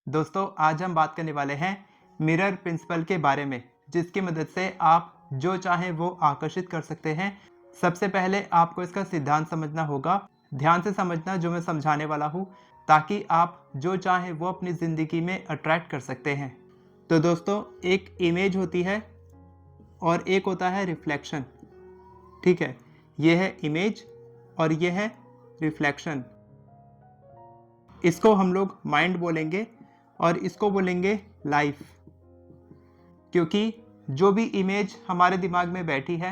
दोस्तों आज हम बात करने वाले हैं मिरर प्रिंसिपल के बारे में, जिसकी मदद से आप जो चाहें वो आकर्षित कर सकते हैं। सबसे पहले आपको इसका सिद्धांत समझना होगा। ध्यान से समझना जो मैं समझाने वाला हूँ, ताकि आप जो चाहें वो अपनी ज़िंदगी में अट्रैक्ट कर सकते हैं। तो दोस्तों, एक इमेज होती है और एक होता है रिफ्लेक्शन। ठीक है, ये है इमेज और ये है रिफ्लेक्शन। इसको हम लोग माइंड बोलेंगे और इसको बोलेंगे लाइफ, क्योंकि जो भी इमेज हमारे दिमाग में बैठी है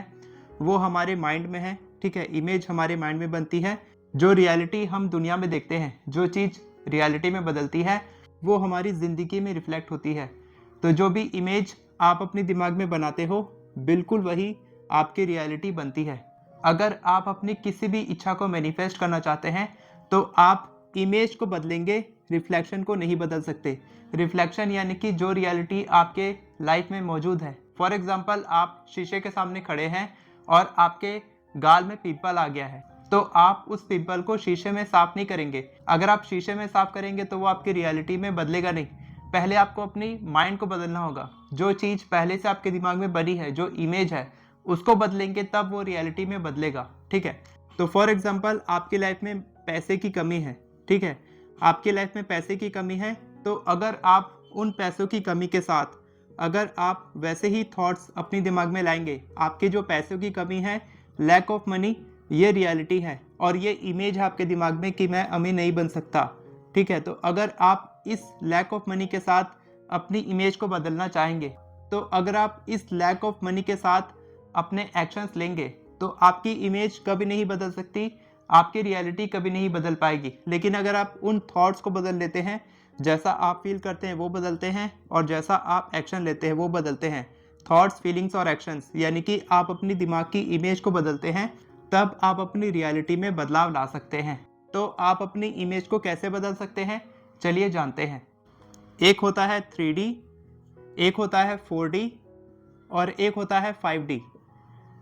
वो हमारे माइंड में है। ठीक है, इमेज हमारे माइंड में बनती है। जो रियलिटी हम दुनिया में देखते हैं, जो चीज़ रियलिटी में बदलती है, वो हमारी ज़िंदगी में रिफ्लेक्ट होती है। तो जो भी इमेज आप अपने दिमाग में बनाते हो, बिल्कुल वही आपकी रियलिटी बनती है। अगर आप अपनी किसी भी इच्छा को मैनिफेस्ट करना चाहते हैं तो आप इमेज को बदलेंगे, रिफ्लेक्शन को नहीं बदल सकते। रिफ्लेक्शन यानी कि जो रियलिटी आपके लाइफ में मौजूद है। फॉर एग्जाम्पल, आप शीशे के सामने खड़े हैं और आपके गाल में पिंपल आ गया है, तो आप उस पिंपल को शीशे में साफ नहीं करेंगे। अगर आप शीशे में साफ करेंगे तो वो आपकी रियलिटी में बदलेगा नहीं। पहले आपको अपनी माइंड को बदलना होगा। जो चीज़ पहले से आपके दिमाग में बनी है, जो इमेज है, उसको बदलेंगे तब वो रियलिटी में बदलेगा। ठीक है, तो फॉर एग्जाम्पल आपकी लाइफ में पैसे की कमी है। ठीक है, आपकी लाइफ में पैसे की कमी है, तो अगर आप उन पैसों की कमी के साथ अगर आप वैसे ही थॉट्स अपने दिमाग में लाएंगे, आपकी जो पैसों की कमी है, लैक ऑफ मनी, ये रियलिटी है और ये इमेज है आपके दिमाग में कि मैं अमीर नहीं बन सकता। ठीक है, तो अगर आप इस लैक ऑफ मनी के साथ अपनी इमेज को बदलना चाहेंगे, तो अगर आप इस लैक ऑफ मनी के साथ अपने एक्शंस लेंगे तो आपकी इमेज कभी नहीं बदल सकती, आपकी रियलिटी कभी नहीं बदल पाएगी। लेकिन अगर आप उन थॉट्स को बदल लेते हैं, जैसा आप फील करते हैं वो बदलते हैं और जैसा आप एक्शन लेते हैं वो बदलते हैं। थॉट्स, फीलिंग्स और एक्शंस, यानी कि आप अपनी दिमाग की इमेज को बदलते हैं, तब आप अपनी रियलिटी में बदलाव ला सकते हैं। तो आप अपनी इमेज को कैसे बदल सकते हैं, चलिए जानते हैं। एक होता है 3D, एक होता है 4D और एक होता है 5D।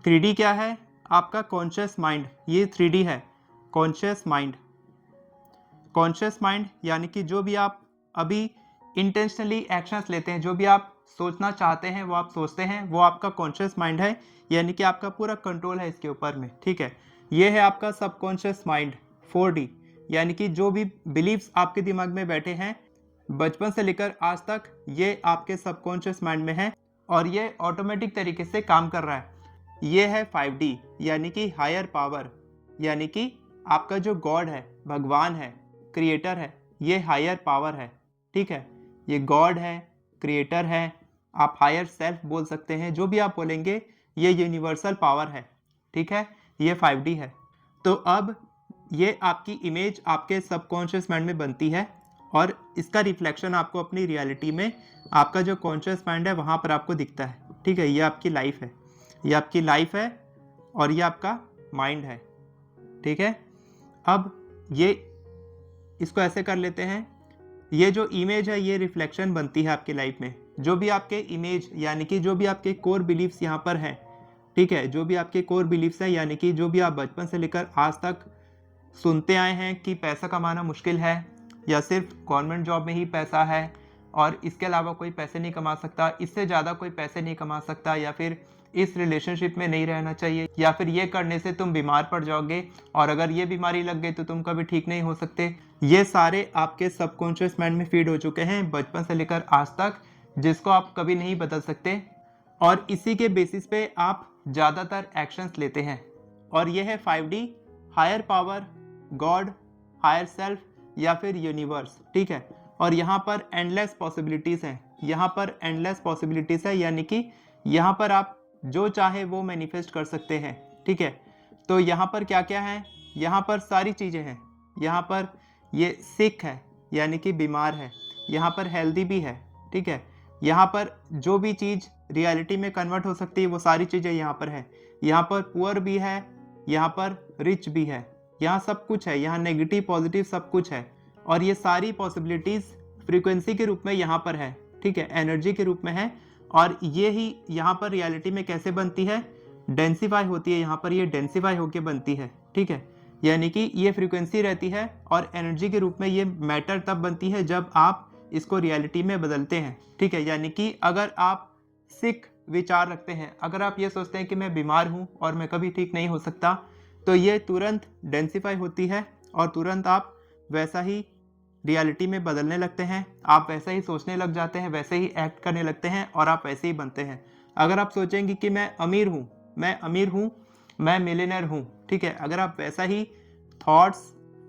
3D क्या है? आपका कॉन्शियस माइंड, ये 3D है, कॉन्शियस माइंड। कॉन्शियस माइंड यानी कि जो भी आप अभी इंटेंशनली एक्शंस लेते हैं, जो भी आप सोचना चाहते हैं वो आप सोचते हैं, वो आपका कॉन्शियस माइंड है, यानी कि आपका पूरा कंट्रोल है इसके ऊपर में। ठीक है, ये है आपका सबकॉन्शियस माइंड 4D, यानी कि जो भी बिलीव्स आपके दिमाग में बैठे हैं बचपन से लेकर आज तक, ये आपके सबकॉन्शियस माइंड में है और ये ऑटोमेटिक तरीके से काम कर रहा है। ये है 5D, यानी कि हायर पावर, यानी कि आपका जो गॉड है, भगवान है, क्रिएटर है, ये हायर पावर है। ठीक है, ये गॉड है, क्रिएटर है, आप हायर सेल्फ बोल सकते हैं, जो भी आप बोलेंगे, ये यूनिवर्सल पावर है। ठीक है, ये 5D है। तो अब ये आपकी इमेज आपके सबकॉन्शियस माइंड में बनती है और इसका रिफ्लेक्शन आपको अपनी रियलिटी में, आपका जो कॉन्शियस माइंड है वहाँ पर आपको दिखता है। ठीक है, ये आपकी लाइफ है, ये आपकी लाइफ है और ये आपका माइंड है। ठीक है, अब ये इसको ऐसे कर लेते हैं। ये जो इमेज है ये रिफ्लेक्शन बनती है आपकी लाइफ में। जो भी आपके इमेज, यानी कि जो भी आपके कोर बिलीफ्स यहाँ पर हैं, ठीक है, जो भी आपके कोर बिलीफ्स हैं, यानी कि जो भी आप बचपन से लेकर आज तक सुनते आए हैं कि पैसा कमाना मुश्किल है, या सिर्फ गवर्नमेंट जॉब में ही पैसा है और इसके अलावा कोई पैसे नहीं कमा सकता, इससे ज़्यादा कोई पैसे नहीं कमा सकता, या फिर इस रिलेशनशिप में नहीं रहना चाहिए, या फिर ये करने से तुम बीमार पड़ जाओगे और अगर ये बीमारी लग गई तो तुम कभी ठीक नहीं हो सकते। ये सारे आपके सबकॉन्शियस माइंड में फीड हो चुके हैं बचपन से लेकर आज तक, जिसको आप कभी नहीं बदल सकते और इसी के बेसिस पे आप ज़्यादातर एक्शंस लेते हैं। और ये है 5D, higher power, god, higher self या फिर यूनिवर्स। ठीक है, और यहाँ पर एंडलेस पॉसिबिलिटीज़ हैं, यहाँ पर एंडलेस पॉसिबिलिटीज़ है, यानी कि यहाँ पर आप जो चाहे वो मैनिफेस्ट कर सकते हैं। ठीक है, तो यहाँ पर क्या क्या है? यहाँ पर सारी चीज़ें हैं। यहाँ पर ये सिक है, यानी कि बीमार है, यहाँ पर हेल्दी भी है। ठीक है, यहाँ पर जो भी चीज़ रियलिटी में कन्वर्ट हो सकती है वो सारी चीज़ें यहाँ पर है। यहाँ पर पुअर भी है, यहाँ पर रिच भी है, यहाँ सब कुछ है, यहाँ नेगेटिव पॉजिटिव सब कुछ है और ये सारी पॉसिबिलिटीज़ फ्रीक्वेंसी के रूप में यहाँ पर है। ठीक है, एनर्जी के रूप में है और ये ही यहाँ पर रियलिटी में कैसे बनती है? डेंसिफाई होती है, यहाँ पर ये डेंसिफाई होके बनती है। ठीक है, यानी कि ये फ्रीक्वेंसी रहती है और एनर्जी के रूप में ये मैटर तब बनती है जब आप इसको रियलिटी में बदलते हैं। ठीक है, यानी कि अगर आप सिक विचार रखते हैं, अगर आप ये सोचते हैं कि मैं बीमार हूँ और मैं कभी ठीक नहीं हो सकता, तो ये तुरंत डेंसिफाई होती है और तुरंत आप वैसा ही रियलिटी में बदलने लगते हैं। आप वैसा ही सोचने लग जाते हैं, वैसे ही एक्ट करने लगते हैं और आप वैसे ही बनते हैं। अगर आप सोचेंगे कि मैं अमीर हूँ, मैं मिलियनर हूँ, ठीक है, अगर आप वैसा ही थॉट्स,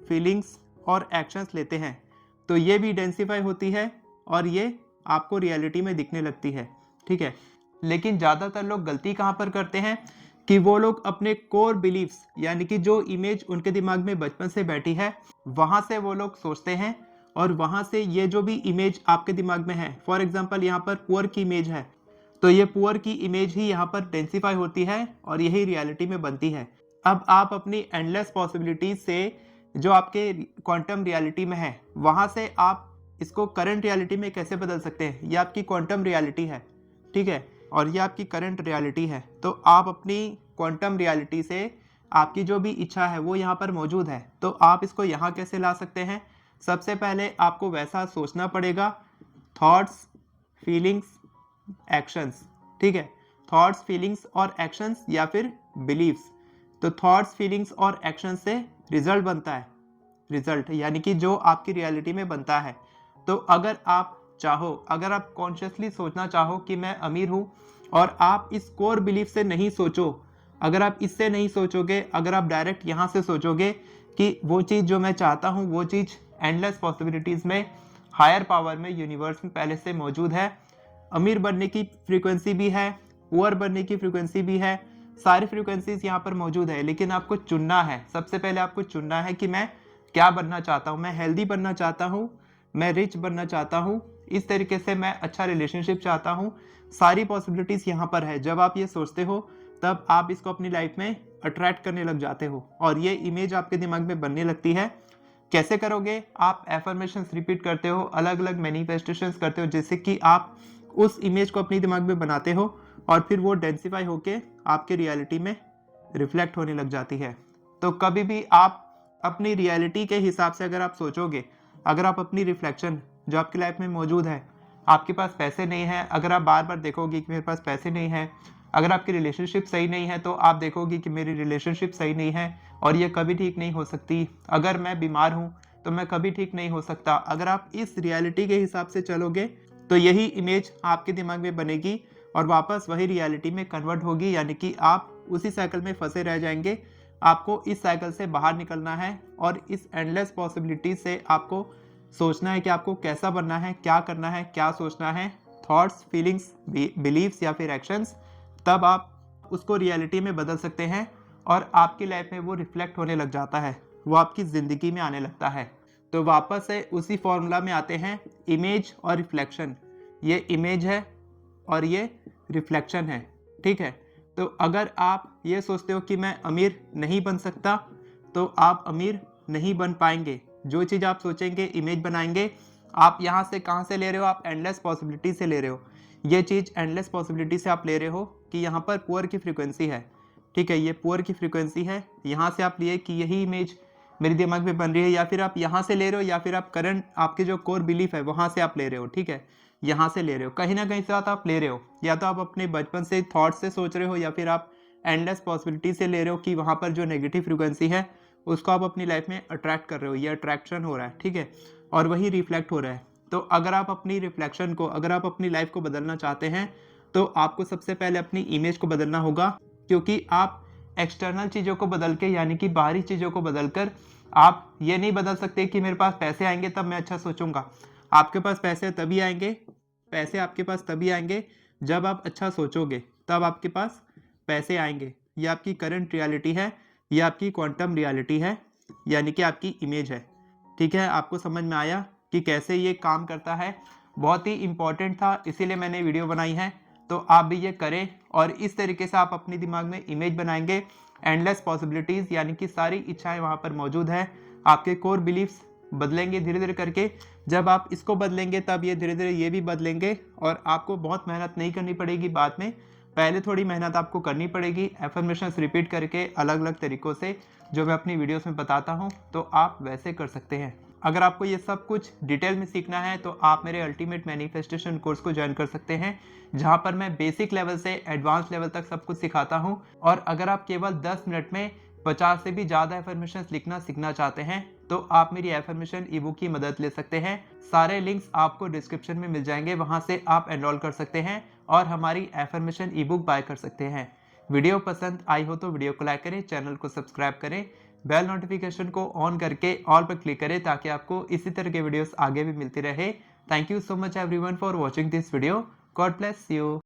फीलिंग्स और एक्शंस लेते हैं तो ये भी डेंसिफाई होती है और ये आपको रियलिटी में दिखने लगती है। ठीक है, लेकिन ज़्यादातर लोग गलती कहाँ पर करते हैं कि वो लोग अपने कोर बिलीव्स, यानी कि जो इमेज उनके दिमाग में बचपन से बैठी है, वहाँ से वो लोग सोचते हैं और वहाँ से ये जो भी इमेज आपके दिमाग में है, फॉर एग्जांपल यहाँ पर पुअर की इमेज है, तो ये पुअर की इमेज ही यहाँ पर डेंसिफाई होती है और यही रियलिटी में बनती है। अब आप अपनी एंडलेस पॉसिबिलिटीज से जो आपके क्वांटम रियलिटी में है, वहाँ से आप इसको करंट रियलिटी में कैसे बदल सकते हैं। ये आपकी क्वांटम रियलिटी है, ठीक है, और ये आपकी करंट रियलिटी है। तो आप अपनी क्वांटम रियलिटी से आपकी जो भी इच्छा है वो यहाँ पर मौजूद है, तो आप इसको यहाँ कैसे ला सकते हैं। सबसे पहले आपको वैसा सोचना पड़ेगा, थॉट्स, फीलिंग्स, एक्शंस। ठीक है, थॉट्स, फीलिंग्स और एक्शंस या फिर बिलीव्स। तो थॉट्स, फीलिंग्स और एक्शंस से रिजल्ट बनता है, रिजल्ट यानी कि जो आपकी रियलिटी में बनता है। तो अगर आप चाहो, अगर आप कॉन्शियसली सोचना चाहो कि मैं अमीर हूँ और आप इस कोर बिलीफ से नहीं सोचो, अगर आप इससे नहीं सोचोगे, अगर आप डायरेक्ट यहाँ से सोचोगे कि वो चीज़ जो मैं चाहता हूँ वो चीज़ एंडलेस पॉसिबिलिटीज़ में, हायर पावर में, यूनिवर्स में पहले से मौजूद है। अमीर बनने की फ्रीक्वेंसी भी है, पुअर बनने की फ्रीक्वेंसी भी है, सारी फ्रीक्वेंसीज यहाँ पर मौजूद है। लेकिन आपको चुनना है, सबसे पहले आपको चुनना है कि मैं क्या बनना चाहता हूँ। मैं हेल्दी बनना चाहता हूँ, मैं रिच बनना चाहता हूँ, इस तरीके से मैं अच्छा रिलेशनशिप चाहता हूँ। सारी पॉसिबिलिटीज़ यहाँ पर है। जब आप ये सोचते हो तब आप इसको अपनी लाइफ में अट्रैक्ट करने लग जाते हो और ये इमेज आपके दिमाग में बनने लगती है। कैसे करोगे? आप एफर्मेशंस रिपीट करते हो, अलग अलग मैनिफेस्टेशंस करते हो, जिससे कि आप उस इमेज को अपनी दिमाग में बनाते हो और फिर वो डेंसिफाई होके आपके रियलिटी में रिफ्लेक्ट होने लग जाती है। तो कभी भी आप अपनी रियलिटी के हिसाब से अगर आप सोचोगे, अगर आप अपनी रिफ्लेक्शन जो आपकी लाइफ में मौजूद है, आपके पास पैसे नहीं है, अगर आप बार बार देखोगे कि मेरे पास पैसे नहीं है, अगर आपकी रिलेशनशिप सही नहीं है तो आप देखोगे कि मेरी रिलेशनशिप सही नहीं है और ये कभी ठीक नहीं हो सकती, अगर मैं बीमार हूँ तो मैं कभी ठीक नहीं हो सकता। अगर आप इस रियलिटी के हिसाब से चलोगे तो यही इमेज आपके दिमाग में बनेगी और वापस वही रियलिटी में कन्वर्ट होगी, यानी कि आप उसी साइकिल में फंसे रह जाएंगे। आपको इस साइकिल से बाहर निकलना है और इस एंडलेस पॉसिबिलिटी से आपको सोचना है कि आपको कैसा बनना है, क्या करना है, क्या सोचना है, थॉट्स, फीलिंग्स, बिलीव्स या फिर एक्शंस। तब आप उसको रियलिटी में बदल सकते हैं और आपकी लाइफ में वो रिफ्लेक्ट होने लग जाता है, वो आपकी ज़िंदगी में आने लगता है। तो वापस से उसी फॉर्मूला में आते हैं, इमेज और रिफ्लेक्शन। ये इमेज है और ये रिफ्लेक्शन है। ठीक है, तो अगर आप ये सोचते हो कि मैं अमीर नहीं बन सकता, तो आप अमीर नहीं बन पाएंगे। जो चीज़ आप सोचेंगे, इमेज बनाएंगे, आप यहाँ से कहाँ से ले रहे हो? आप एंडलेस पॉसिबिलिटी से ले रहे हो। ये चीज़ एंडलेस पॉसिबिलिटी से आप ले रहे हो कि यहाँ पर पुअर की फ्रीक्वेंसी है। ठीक है, ये पुअर की फ्रीक्वेंसी है, यहाँ से आप लिए कि यही इमेज मेरे दिमाग में बन रही है, या फिर आप यहाँ से ले रहे हो या फिर आप करंट आपके जो कोर बिलीफ है वहाँ से आप ले रहे हो। ठीक है, यहाँ से ले रहे हो, कहीं ना कहीं से आप ले रहे हो, या तो आप अपने बचपन से थॉट से सोच रहे हो या फिर आप एंडलेस पॉसिबिलिटी से ले रहे हो कि वहाँ पर जो नेगेटिव फ्रीक्वेंसी है उसको आप अपनी लाइफ में अट्रैक्ट कर रहे हो। ये अट्रैक्शन हो रहा है, ठीक है, और वही रिफ्लेक्ट हो रहा है। तो अगर आप अपनी रिफ्लेक्शन को, अगर आप अपनी लाइफ को बदलना चाहते हैं तो आपको सबसे पहले अपनी इमेज को बदलना होगा, क्योंकि आप एक्सटर्नल चीज़ों को बदल के, यानी कि बाहरी चीज़ों को बदल कर आप ये नहीं बदल सकते कि मेरे पास पैसे आएंगे तब मैं अच्छा सोचूंगा। आपके पास पैसे तभी आएंगे, पैसे आपके पास तभी आएंगे जब आप अच्छा सोचोगे, तब आपके पास पैसे आएंगे। ये आपकी करंट रियलिटी है, ये आपकी क्वांटम रियलिटी है, यानी कि आपकी इमेज है। ठीक है, आपको समझ में आया कि कैसे ये काम करता है? बहुत ही इंपॉर्टेंट था, इसीलिए मैंने वीडियो बनाई है। तो आप भी ये करें और इस तरीके से आप अपने दिमाग में इमेज बनाएंगे, एंडलेस पॉसिबिलिटीज़, यानी कि सारी इच्छाएं वहाँ पर मौजूद है। आपके कोर बिलीफ्स बदलेंगे धीरे धीरे करके। जब आप इसको बदलेंगे तब ये धीरे धीरे ये भी बदलेंगे और आपको बहुत मेहनत नहीं करनी पड़ेगी बाद में। पहले थोड़ी मेहनत आपको करनी पड़ेगी, एफर्मेशंस रिपीट करके अलग अलग तरीक़ों से, जो मैं अपनी वीडियोस में बताता हूँ, तो आप वैसे कर सकते हैं। अगर आपको ये सब कुछ डिटेल में सीखना है तो आप मेरे अल्टीमेट मैनिफेस्टेशन कोर्स को ज्वाइन कर सकते हैं, जहां पर मैं बेसिक लेवल से एडवांस लेवल तक सब कुछ सिखाता हूं। और अगर आप केवल 10 मिनट में 50 से भी ज़्यादा एफर्मेशंस लिखना सीखना चाहते हैं तो आप मेरी एफर्मेशन ई बुक की मदद ले सकते हैं। सारे लिंक्स आपको डिस्क्रिप्शन में मिल जाएंगे, वहां से आप एनरोल कर सकते हैं और हमारी एफर्मेशन ई बुक बाय कर सकते हैं। वीडियो पसंद आई हो तो वीडियो को लाइक करें, चैनल को सब्सक्राइब करें, बेल नोटिफिकेशन को ऑन करके ऑल पर क्लिक करें ताकि आपको इसी तरह के वीडियोस आगे भी मिलती रहे। Thank you so much everyone for watching this video. God bless you.